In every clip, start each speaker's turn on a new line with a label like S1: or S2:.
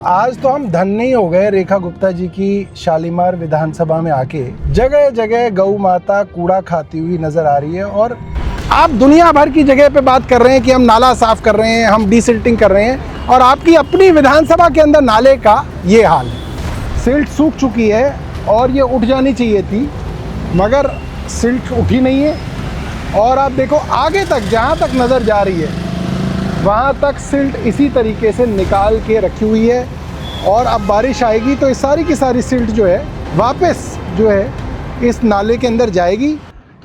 S1: आज तो हम धन्य हो गए रेखा गुप्ता जी की शालीमार विधानसभा में आके। जगह जगह गौ माता कूड़ा खाती हुई नजर आ रही है और आप दुनिया भर की जगह पे बात कर रहे हैं कि हम नाला साफ कर रहे हैं, हम डिसिल्टिंग कर रहे हैं, और आपकी अपनी विधानसभा के अंदर नाले का ये हाल है। सिल्ट सूख चुकी है और ये उठ जानी चाहिए थी, मगर सिल्ट उठी नहीं है। और आप देखो आगे तक, जहाँ तक नज़र जा रही है वहाँ तक सिल्ट इसी तरीके से निकाल के रखी हुई है। और अब बारिश आएगी तो ये सारी की सारी सिल्ट जो है वापस जो है इस नाले के अंदर जाएगी।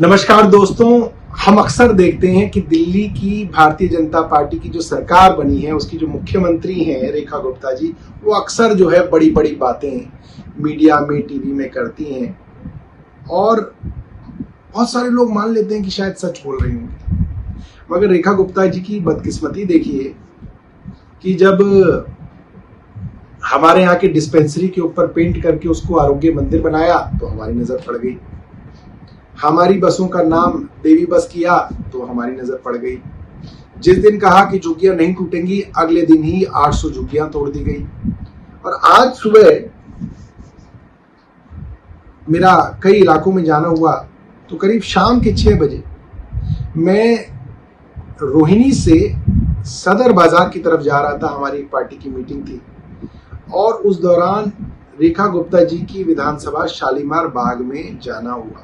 S2: नमस्कार दोस्तों, हम अक्सर देखते हैं कि दिल्ली की भारतीय जनता पार्टी की जो सरकार बनी है, उसकी जो मुख्यमंत्री हैं रेखा गुप्ता जी, वो अक्सर जो है बड़ी बड़ी बातें मीडिया में, टीवी में करती हैं और बहुत सारे लोग मान लेते हैं कि शायद सच बोल रही होंगी। मगर रेखा गुप्ता जी की बदकिस्मती देखिए कि जब हमारे यहाँ के डिस्पेंसरी के ऊपर पेंट करके उसको आरोग्य मंदिर बनाया तो हमारी नजर पड़ गई। हमारी बसों का नाम देवी बस किया तो हमारी नजर पड़ गई। जिस दिन कहा कि झुग्गियां नहीं टूटेंगी, अगले दिन ही 800 झुग्गियां तोड़ दी गई। और आज सुबह मेरा कई इलाकों में जाना हुआ तो करीब शाम के 6 बजे मैं रोहिणी से सदर बाजार की तरफ जा रहा था। हमारी एक पार्टी की मीटिंग थी और उस दौरान रेखा गुप्ता जी की विधानसभा शालीमार बाग में जाना हुआ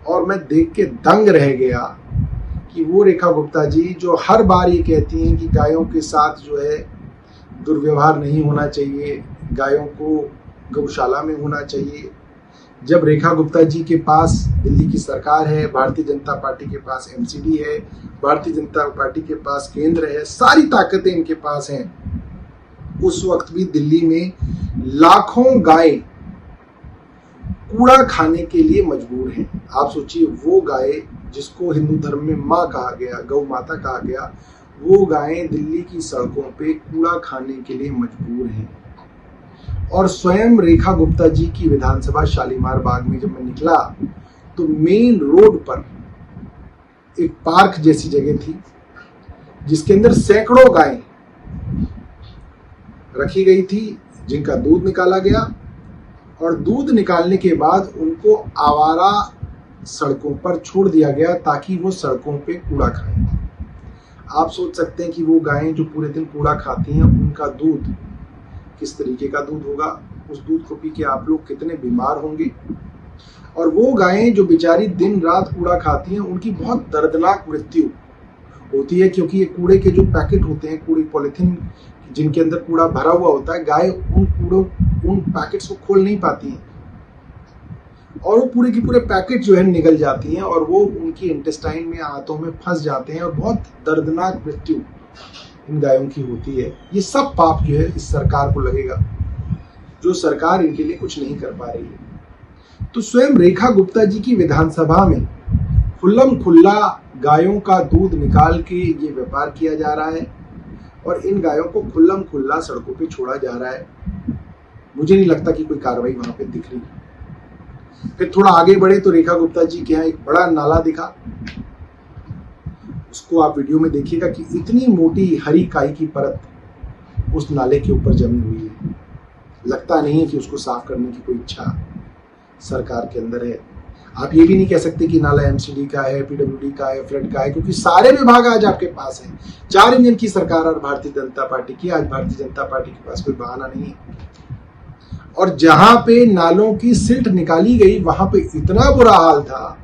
S2: और मैं देख के दंग रह गया कि वो रेखा गुप्ता जी जो हर बार ये कहती हैं कि गायों के साथ जो है दुर्व्यवहार नहीं होना चाहिए, गायों को गौशाला में होना चाहिए। जब रेखा गुप्ता जी के पास दिल्ली की सरकार है, भारतीय जनता पार्टी के पास एमसीडी है, भारतीय जनता पार्टी के पास केंद्र है, सारी ताकतें इनके पास हैं, उस वक्त भी दिल्ली में लाखों गाय कूड़ा खाने के लिए मजबूर हैं। आप सोचिए, वो गाय जिसको हिंदू धर्म में माँ कहा गया, गौ माता कहा गया, वो गायें दिल्ली की सड़कों पे कूड़ा खाने के लिए मजबूर हैं। और स्वयं रेखा गुप्ता जी की विधानसभा शालीमार बाग में जब मैं निकला तो मेन रोड पर एक पार्क जैसी जगह थी जिसके अंदर सैकड़ों गायें रखी गई थी, जिनका दूध निकाला गया और दूध निकालने के बाद उनको आवारा सड़कों पर छोड़ दिया गया ताकि वो सड़कों पे कूड़ा खाएं। आप सोच सकते हैं कि वो गायें जो पूरे दिन कूड़ा खाती हैं, उनका दूध किस तरीके का दूध होगा, उस दूध को पी के आप लोग कितने बीमार होंगे। और वो गायें जो बेचारी दिन रात कूड़ा खाती हैं, उनकी बहुत दर्दनाक मृत्यु होती है, क्योंकि ये कूड़े के जो पैकेट होते हैं, कूड़े पॉलिथीन जिनके अंदर कूड़ा भरा हुआ होता है, गाय उन पैकेट्स को खोल नहीं पाती हैं और वो पूरे के पूरे पैकेट जो है निगल जाती हैं और वो उनकी इंटेस्टाइन में, आंतों में फंस जाते हैं और बहुत दर्दनाक मृत्यु इन गायों की होती है। ये सब पाप जो है इस सरकार को लगेगा, जो सरकार इनके लिए कुछ नहीं कर पा रही है। तो स्वयं रेखा गुप्ता जी की विधानसभा में खुल्लम खुल्ला गायों का दूध निकाल के ये व्यापार किया जा रहा है और इन गायों को खुल्लम खुल्ला सड़कों पे छोड़ा जा रहा है। मुझे नहीं लगता कि कोई कार्रवाई वहां पे दिख रही है। फिर थोड़ा आगे बढ़े तो रेखा गुप्ता जी के यहाँ एक बड़ा नाला दिखा। उसको आप वीडियो में देखिएगा कि इतनी मोटी हरी काई की परत उस नाले के ऊपर जमी हुई है। लगता नहीं है कि उसको साफ करने की कोई इच्छा सरकार के अंदर है। आप ये भी नहीं कह सकते कि नाला एमसीडी का है, पीडब्ल्यूडी का है, फ्लड का है, क्योंकि सारे विभाग आज आपके पास हैं। 4 इंजन की सरकार और भारतीय जनता पार्टी की, आज भारतीय जनता पार्टी के पास कोई बहाना नहीं है। और जहां पे नालों की सिल्ट निकाली गई वहां पे इतना बुरा हाल था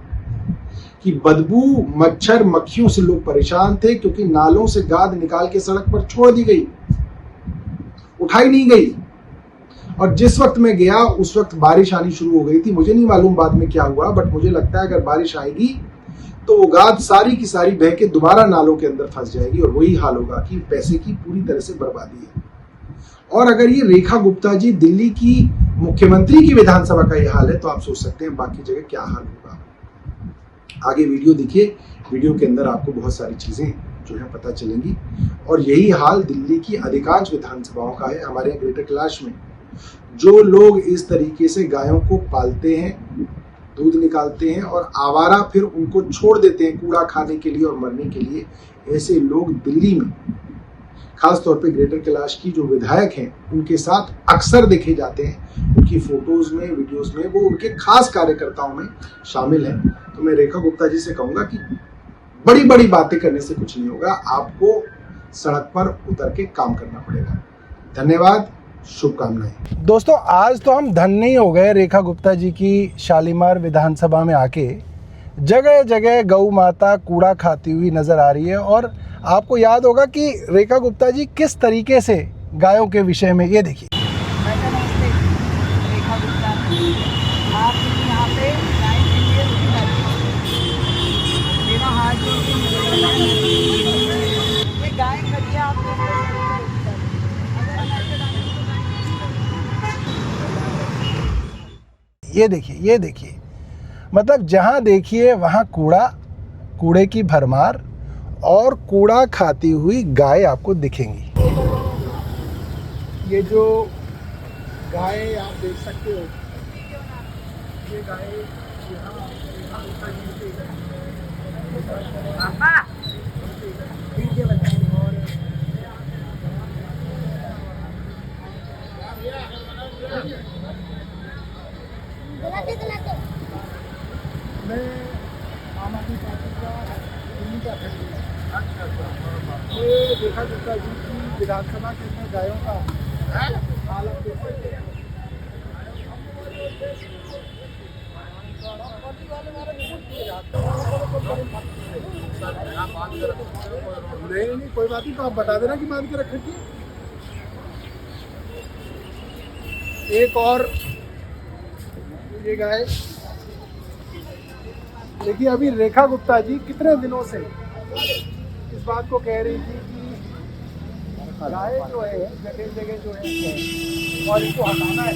S2: कि बदबू, मच्छर, मक्खियों से लोग परेशान थे, क्योंकि नालों से गाद निकाल के सड़क पर छोड़ दी गई, उठाई नहीं गई। और जिस वक्त मैं गया उस वक्त बारिश आनी शुरू हो गई थी। मुझे नहीं मालूम बाद में क्या हुआ, बट मुझे लगता है अगर बारिश आएगी तो वो गाद सारी की सारी बह के दोबारा नालों के अंदर फंस जाएगी और वही हाल होगा कि पैसे की पूरी तरह से बर्बादी है। और अगर ये रेखा गुप्ता जी दिल्ली की मुख्यमंत्री की विधानसभा का ये हाल है तो आप सोच सकते हैं बाकी जगह क्या हाल होगा। आगे वीडियो देखिए, वीडियो के अंदर आपको बहुत सारी चीजें जो है पता चलेंगी। और यही हाल दिल्ली की अधिकांश विधानसभाओं का है। हमारे ग्रेटर कैलाश में जो लोग इस तरीके से गायों को पालते हैं, दूध निकालते हैं और आवारा फिर उनको छोड़ देते हैं कूड़ा खाने के लिए और मरने के लिए, ऐसे लोग दिल्ली में खासतौर पे ग्रेटर कैलाश की जो विधायक हैं उनके साथ अक्सर देखे जाते हैं, उनकी फोटोज में, वीडियोस में, वो उनके खास कार्यकर्ताओं में शामिल हैं। तो मैं रेखा गुप्ता जी से कहूंगा कि बड़ी बड़ी बातें करने से कुछ नहीं होगा, आपको सड़क पर उतर के काम करना पड़ेगा। धन्यवाद, शुभकामनाएं।
S1: दोस्तों, आज तो हम धन्य ही हो गए रेखा गुप्ता जी की शालीमार विधानसभा में आके। जगह जगह गौ माता कूड़ा खाती हुई नजर आ रही है और आपको याद होगा कि रेखा गुप्ता जी किस तरीके से गायों के विषय में, ये देखिए।
S3: नमस्ते, रेखा गुप्ता। आप यहाँ पे गाय के लिए रुकी जाती है। मेरा हाथ जोड़ के निवेदन है, ये गाय खड़ी है, आप लोग
S1: ये देखिए, ये देखिए, मतलब जहाँ देखिए वहाँ कूड़ा, कूड़े की भरमार और कूड़ा खाती हुई गाय आपको दिखेंगी। ये जो गाय आप देख सकते हो, ये गाय मैं आम आदमी पार्टी का दिल्ली का ये रेखा गुप्ता जी की विधानसभा के अंदर गायों का हाल आप देख सकते हैं। नहीं, कोई बात नहीं, तो आप बता देना कि बांध के रख रखिए। एक और ये गाय देखिए, अभी रेखा गुप्ता जी कितने दिनों से इस बात को कह रही थी कि गाय जो है जगह जगह जो है और इसको हटाना है।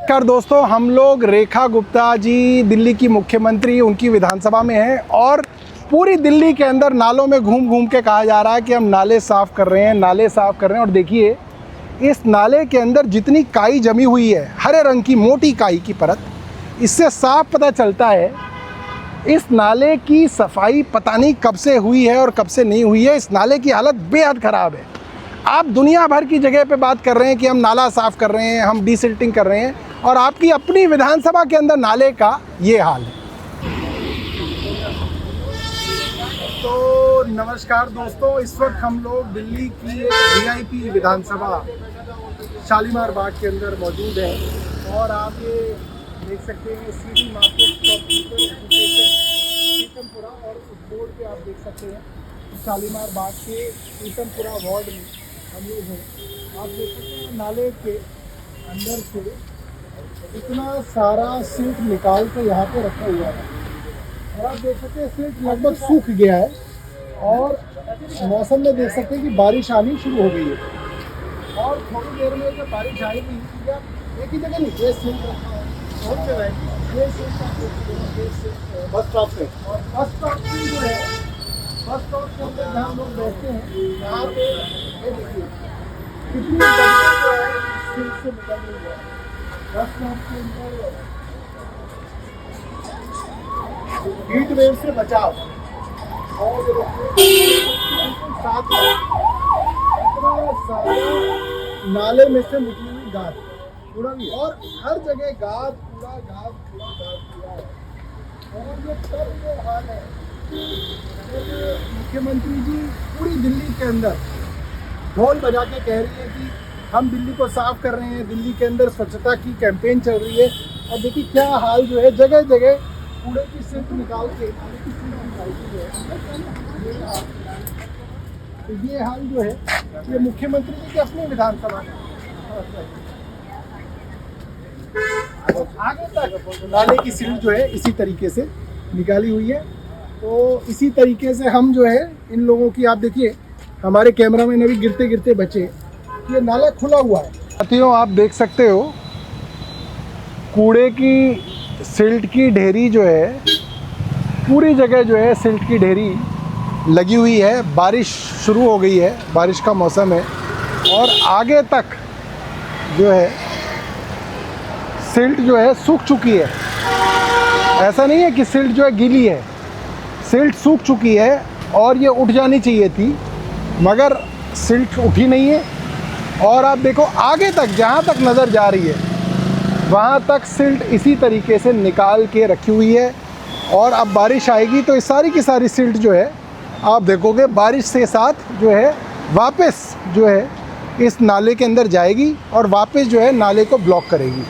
S1: कर दोस्तों, हम लोग रेखा गुप्ता जी दिल्ली की मुख्यमंत्री, उनकी विधानसभा में हैं और पूरी दिल्ली के अंदर नालों में घूम घूम के कहा जा रहा है कि हम नाले साफ़ कर रहे हैं, नाले साफ़ कर रहे हैं। और देखिए, इस नाले के अंदर जितनी काई जमी हुई है, हरे रंग की मोटी काई की परत, इससे साफ पता चलता है इस नाले की सफाई पता नहीं कब से हुई है और कब से नहीं हुई है। इस नाले की हालत बेहद ख़राब है। आप दुनिया भर की जगह पे बात कर रहे हैं कि हम नाला साफ़ कर रहे हैं, हम डीसिल्टिंग कर रहे हैं, और आपकी अपनी विधानसभा के अंदर नाले का ये हाल है। तो नमस्कार दोस्तों, इस वक्त हम लोग दिल्ली की वीआईपी विधानसभा शालीमार बाग के अंदर मौजूद हैं और आप ये देख सकते हैं सीडी मार्केट ईटमपुरा, और उस बोर्ड पे आप देख सकते हैं शालीमार बाग के ईटमपुरा वार्ड में हम लोग हैं। आप देख सकते हैं नाले के अंदर से इतना सारा सिल्ट निकाल के यहाँ पे रखा हुआ है और आप देख सकते हैं सिल्ट लगभग सूख गया है और मौसम में देख सकते हैं कि बारिश आनी शुरू हो गई है। और थोड़ी देर में जब बारिश आएगी, एक ही जगह नहीं, ये सिल्ट रखा है, बहुत जगह है, ये सिल्ट बस स्टॉप से, और बस स्टॉप की जो है, बस स्टॉप के अंदर जहाँ हम लोग बैठते हैं, यहाँ पे ये देखिए कितनी गंदगी जो है सिल्ट से निकल रही है। बस स्टॉप के अंदर हीट वेव से बचाव और साथ इतना सारा नाले में से निकली हुई गाद कूड़ा भी, और हर जगह गाद कूड़ा गाद कूड़ा गाद किया है। और ये सब जो हाल है, मुख्यमंत्री जी पूरी दिल्ली के अंदर ढोल बजा के कह रही है कि हम दिल्ली को साफ कर रहे हैं, दिल्ली के अंदर स्वच्छता की कैंपेन चल रही है। और देखिए क्या हाल जो है, जगह जगह कूड़े की सिल्ट निकाल के ये हाल जो है, ये मुख्यमंत्री जी की अपनी विधानसभा में आगे तक नाले की सिल्ट जो है इसी तरीके से निकाली हुई है। तो इसी तरीके से हम जो है इन लोगों की, आप देखिए हमारे कैमरामैन अभी गिरते गिरते बचे, ये नाला खुला हुआ है। साथियों, आप देख सकते हो कूड़े की सिल्ट की ढेरी जो है, पूरी जगह जो है सिल्ट की ढेरी लगी हुई है। बारिश शुरू हो गई है, बारिश का मौसम है और आगे तक जो है सिल्ट जो है सूख चुकी है। ऐसा नहीं है कि सिल्ट जो है गीली है, सिल्ट सूख चुकी है और ये उठ जानी चाहिए थी, मगर सिल्ट उठी नहीं है। और आप देखो आगे तक, जहाँ तक नज़र जा रही है वहाँ तक सिल्ट इसी तरीके से निकाल के रखी हुई है। और अब बारिश आएगी तो इस सारी की सारी सिल्ट जो है आप देखोगे बारिश के साथ जो है वापस जो है इस नाले के अंदर जाएगी और वापस जो है नाले को ब्लॉक करेगी।